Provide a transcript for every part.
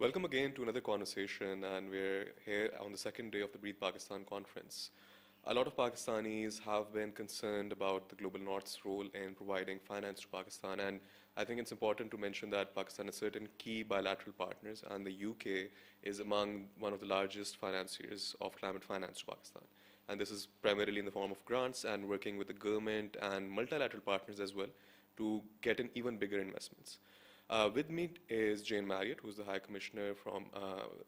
Welcome again to another conversation, and we're here on the second day of the Breathe Pakistan conference. A lot of Pakistanis have been concerned about the Global North's role in providing finance to Pakistan, and I think it's important to mention that Pakistan has certain key bilateral partners, and the UK is among one of the largest financiers of climate finance to Pakistan. And this is primarily in the form of grants and working with the government and multilateral partners as well to get in even bigger investments. With me is Jane Marriott, who's the High Commissioner from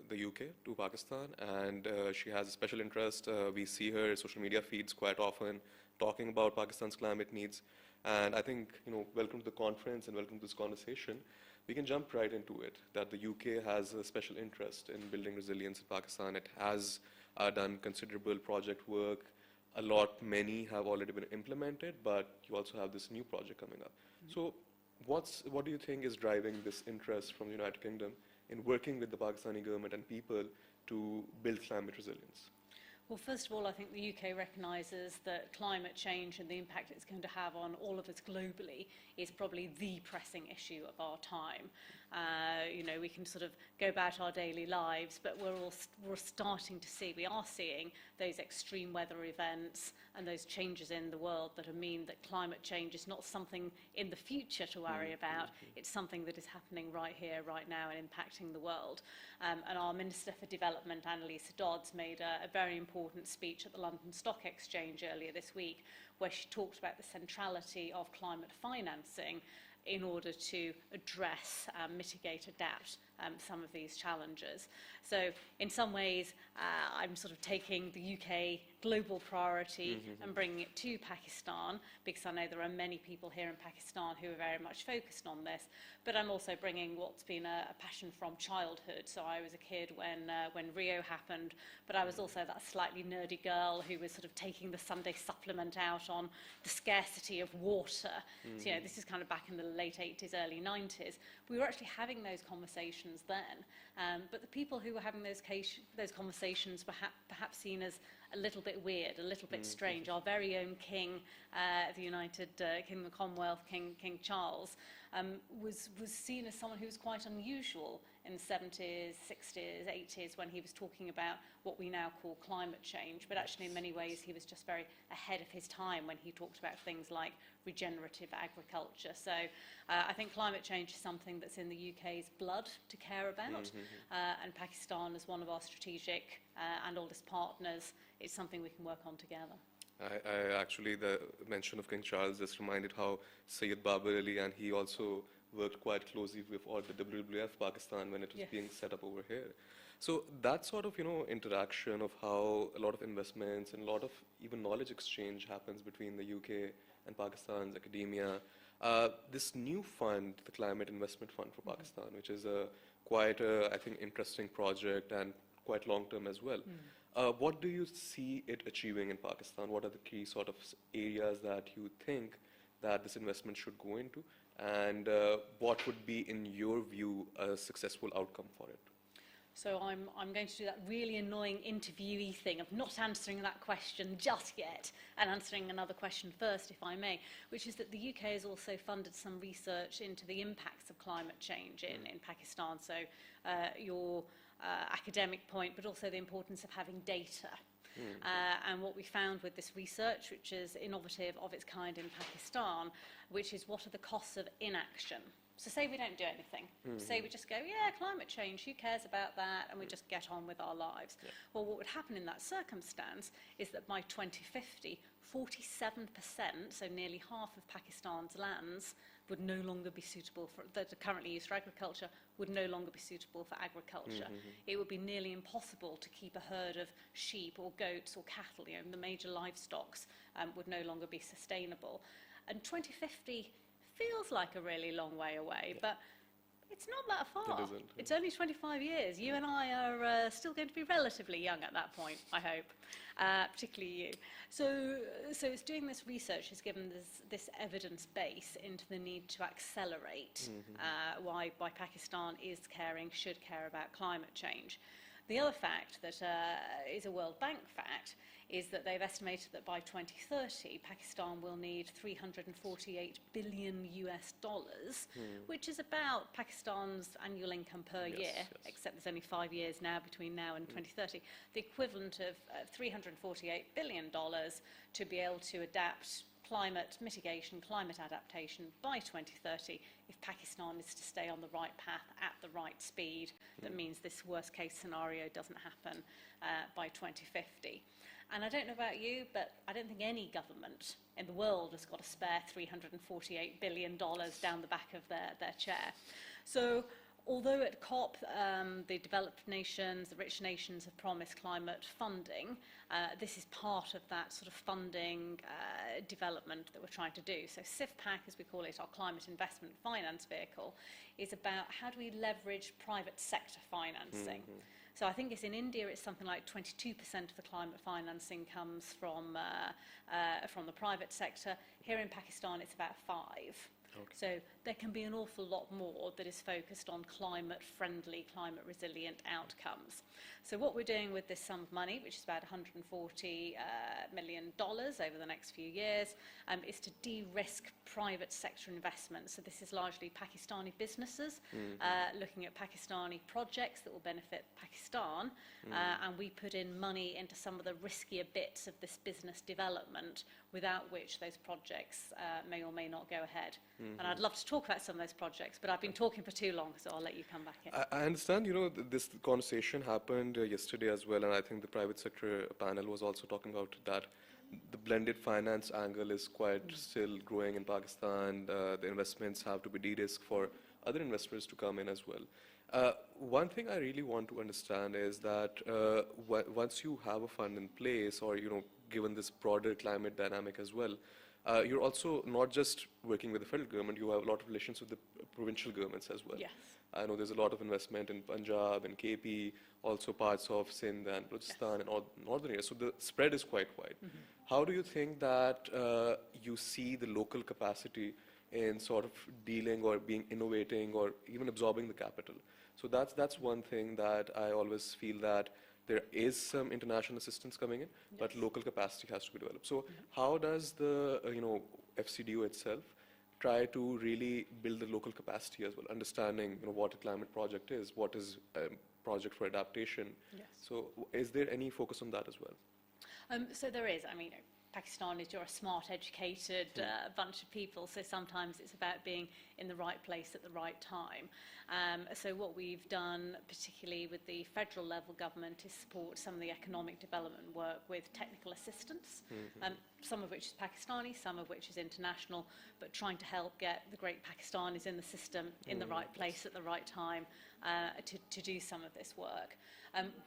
the UK to Pakistan, and she has a special interest. We see her social media feeds quite often talking about Pakistan's climate needs. And I think, welcome to the conference and welcome to this conversation. We can jump right into it, that the UK has a special interest in building resilience in Pakistan. It has done considerable project work. Many have already been implemented, but you also have this new project coming up. So what do you think is driving this interest from the United Kingdom in working with the Pakistani government and people to build climate resilience? Well, first of all, I think the UK recognises that climate change and the impact it's going to have on all of us globally is probably the pressing issue of our time. We can sort of go about our daily lives, but we're starting to see, we are seeing those extreme weather events and those changes in the world that mean that climate change is not something in the future to worry about. It's something that is happening right here, right now, and impacting the world. And our Minister for Development, Annalisa Dodds, made a very important speech at the London Stock Exchange earlier this week, where she talked about the centrality of climate financing in order to address, mitigate, adapt some of these challenges. So in some ways, I'm sort of taking the UK global priority and bringing it to Pakistan, because I know there are many people here in Pakistan who are very much focused on this, but I'm also bringing what's been a passion from childhood. So I was a kid when Rio happened, but I was also that slightly nerdy girl who was sort of taking the Sunday supplement out on the scarcity of water. So, this is kind of back in the late 80s, early 90s. We were actually having those conversations then, but the people who were having those conversations were perhaps seen as a little bit weird, a little bit strange. Our very own King of the United Kingdom, Commonwealth, King Charles, was seen as someone who was quite unusual in the 70s, 60s, 80s, when he was talking about what we now call climate change. But actually, in many ways, he was just very ahead of his time when he talked about things like regenerative agriculture. So I think climate change is something that's in the UK's blood to care about, and Pakistan, as one of our strategic and oldest partners, is something we can work on together. I actually, the mention of King Charles just reminded how Sayyid Babar Ali, and he also worked quite closely with all the WWF Pakistan when it was being set up over here. So that sort of, interaction of how a lot of investments and a lot of even knowledge exchange happens between the UK and Pakistan's academia. This new fund, the Climate Investment Fund for Pakistan, which is quite I think, interesting project and quite long-term as well. What do you see it achieving in Pakistan? What are the key sort of areas that you think that this investment should go into? And what would be, in your view, a successful outcome for it? So I'm going to do that really annoying interviewee thing of not answering that question just yet and answering another question first, if I may, which is that the UK has also funded some research into the impacts of climate change in Pakistan. So your academic point, but also the importance of having data. And what we found with this research, which is innovative of its kind in Pakistan, which is what are the costs of inaction. So say we don't do anything. Say we just go, yeah, climate change, who cares about that? And we just get on with our lives. Well, what would happen in that circumstance is that by 2050, 47%, so nearly half of Pakistan's lands, would no longer be suitable for, that are currently used for agriculture, would no longer be suitable for agriculture. It would be nearly impossible to keep a herd of sheep or goats or cattle. The major livestocks would no longer be sustainable. And 2050 feels like a really long way away, but it's not that far. It isn't. It's only 25 years. You and I are still going to be relatively young at that point, I hope, particularly you. So it's doing this research has given this evidence base into the need to accelerate why Pakistan is caring, should care about climate change. The other fact that is a World Bank fact is that they've estimated that by 2030, Pakistan will need $348 billion US, which is about Pakistan's annual income per year, except there's only 5 years now between now and 2030, the equivalent of $348 billion to be able to adapt climate mitigation, climate adaptation by 2030 if Pakistan is to stay on the right path at the right speed. That means this worst case scenario doesn't happen by 2050. And I don't know about you, but I don't think any government in the world has got a spare $348 billion down the back of their chair. So although at COP, the developed nations, the rich nations have promised climate funding, this is part of that sort of funding development that we're trying to do. So CIF-PAC, as we call it, our climate investment finance vehicle, is about how do we leverage private sector financing. So I think it's in India, it's something like 22% of the climate financing comes from the private sector. Here in Pakistan, it's about 5%. Okay. So there can be an awful lot more that is focused on climate-friendly, climate-resilient outcomes. So what we're doing with this sum of money, which is about $140 million over the next few years, is to de-risk private sector investment. So this is largely Pakistani businesses looking at Pakistani projects that will benefit Pakistan, and we put in money into some of the riskier bits of this business development, without which those projects may or may not go ahead. And I'd love to talk about some of those projects, but I've been talking for too long, so I'll let you come back in. I understand, this conversation happened yesterday as well, and I think the private sector panel was also talking about that. The blended finance angle is quite still growing in Pakistan. The investments have to be de-risked for other investors to come in as well. One thing I really want to understand is that once you have a fund in place, or given this broader climate dynamic as well, you're also not just working with the federal government, you have a lot of relations with the provincial governments as well. Yes. I know there's a lot of investment in Punjab and KP, also parts of Sindh and Balochistan and all northern areas. So the spread is quite wide. How do you think that you see the local capacity in sort of dealing or being innovating or even absorbing the capital? So that's one thing that I always feel, that there is some international assistance coming in, but local capacity has to be developed. So how does the FCDO itself try to really build the local capacity as well, understanding what a climate project is, what is a project for adaptation? Yes. So is there any focus on that as well? So there is. I mean, Pakistanis, you're a smart, educated bunch of people, so sometimes it's about being in the right place at the right time. So what we've done, particularly with the federal level government, is support some of the economic development work with technical assistance, some of which is Pakistani, some of which is international, but trying to help get the great Pakistanis in the system in the right place at the right time to do some of this work.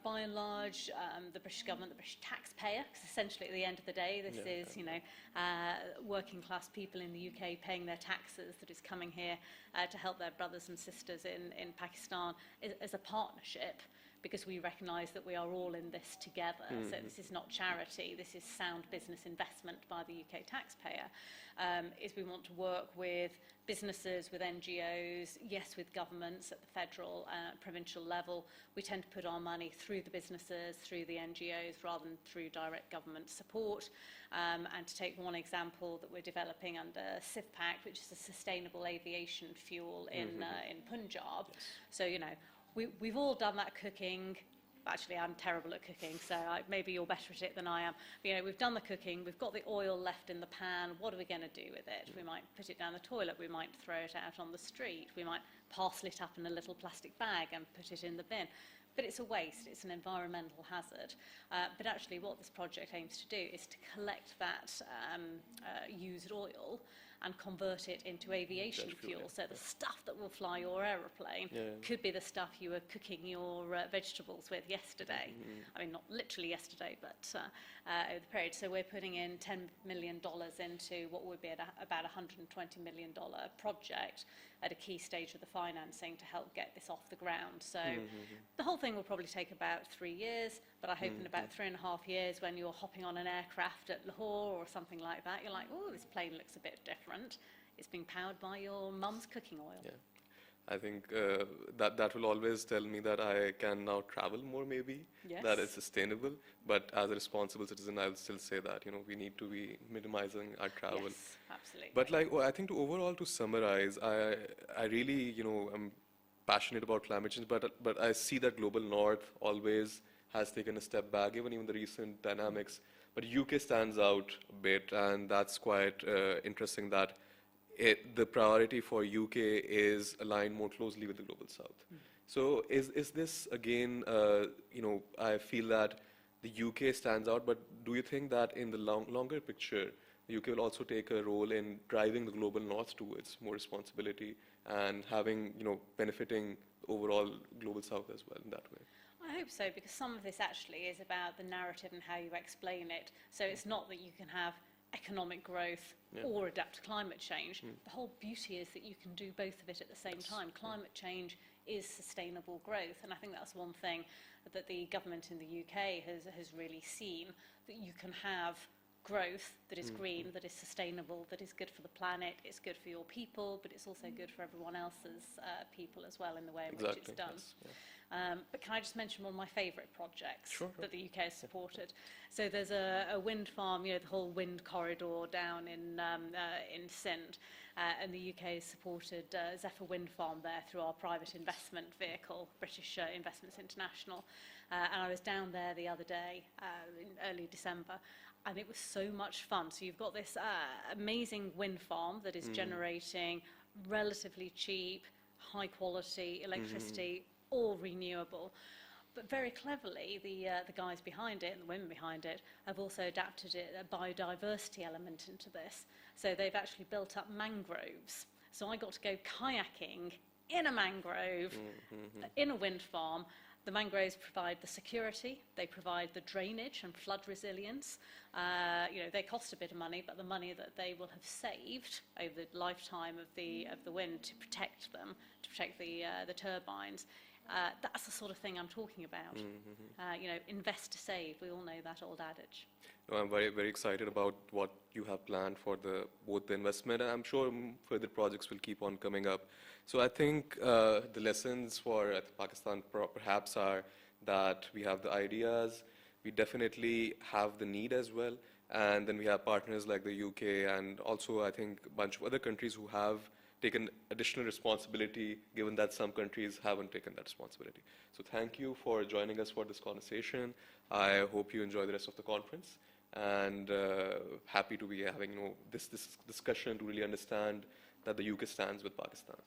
By and large, the British government, the British taxpayer, because essentially at the end of the day, this is, working class people in the UK paying their taxes, that is coming here to help their brothers and sisters in Pakistan as a partnership, because we recognise that we are all in this together. So this is not charity, this is sound business investment by the UK taxpayer. Is we want to work with businesses, with NGOs, yes, with governments at the federal, provincial level. We tend to put our money through the businesses, through the NGOs, rather than through direct government support. And to take one example that we're developing under CIF-PAC, which is a sustainable aviation fuel in Punjab. Yes. So, we've all done that cooking. Actually, I'm terrible at cooking, so maybe you're better at it than I am. But, we've done the cooking, we've got the oil left in the pan, what are we going to do with it? We might put it down the toilet, we might throw it out on the street, we might parcel it up in a little plastic bag and put it in the bin. But it's a waste, it's an environmental hazard. But actually what this project aims to do is to collect that used oil and convert it into aviation fuel. So the stuff that will fly your aeroplane could be the stuff you were cooking your vegetables with yesterday. I mean, not literally yesterday, but over the period. So we're putting in $10 million into what would be about $120 million project at a key stage of the financing to help get this off the ground. So the whole thing will probably take about 3 years, but I hope in about 3.5 years, when you're hopping on an aircraft at Lahore or something like that, you're like, oh, this plane looks a bit different. It's being powered by your mum's cooking oil. Yeah. I think that will always tell me that I can now travel more, maybe, Yes. that it's sustainable. But as a responsible citizen, I'll still say that, we need to be minimizing our travel. Yes, absolutely. But I think overall, to summarize, I really, am passionate about climate change, but I see that global north always has taken a step back, even the recent dynamics. But UK stands out a bit, and that's quite interesting that the priority for UK is aligned more closely with the global south. So is this again, I feel that the UK stands out, but do you think that in the longer picture, the UK will also take a role in driving the global north towards more responsibility and having, benefiting the overall global south as well in that way? I hope so, because some of this actually is about the narrative and how you explain it. So it's not that you can have economic growth or adapt to climate change. The whole beauty is that you can do both of it at the same time. Climate change is sustainable growth, and I think that's one thing that the government in the UK has really seen, that you can have growth that is green, that is sustainable, that is good for the planet, it's good for your people, but it's also good for everyone else's people as well in the way in which it's done. Yes, yeah. But can I just mention one of my favourite projects Sure. that the UK has supported? So there's a wind farm, the whole wind corridor down in Sindh, and the UK has supported Zephyr Wind Farm there through our private investment vehicle, British Investments International. And I was down there the other day, in early December, and it was so much fun. So you've got this amazing wind farm that is generating relatively cheap, high quality electricity, all renewable. But very cleverly, the guys behind it and the women behind it have also adapted a biodiversity element into this. So they've actually built up mangroves. So I got to go kayaking in a mangrove, in a wind farm. The mangroves provide the security, they provide the drainage and flood resilience. They cost a bit of money, but the money that they will have saved over the lifetime of the wind to protect them, to protect the turbines, that's the sort of thing I'm talking about. Invest to save. We all know that old adage. No, I'm very, very excited about what you have planned for both the investment, and I'm sure further projects will keep on coming up. So I think the lessons for Pakistan perhaps are that we have the ideas, we definitely have the need as well, and then we have partners like the UK and also I think a bunch of other countries who have taken additional responsibility, given that some countries haven't taken that responsibility. So thank you for joining us for this conversation. I hope you enjoy the rest of the conference, and happy to be having this discussion to really understand that the UK stands with Pakistan.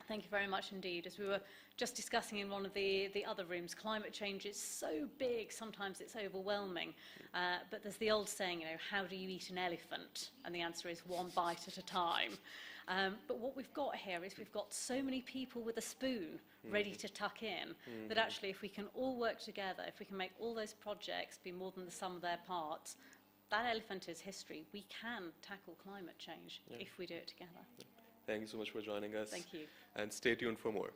Thank you very much indeed. As we were just discussing in one of the other rooms, climate change is so big, sometimes it's overwhelming. But there's the old saying, how do you eat an elephant? And the answer is one bite at a time. But what we've got here is we've got so many people with a spoon ready to tuck in that actually if we can all work together, if we can make all those projects be more than the sum of their parts, that elephant is history. We can tackle climate change if we do it together. Thank you so much for joining us. Thank you. And stay tuned for more.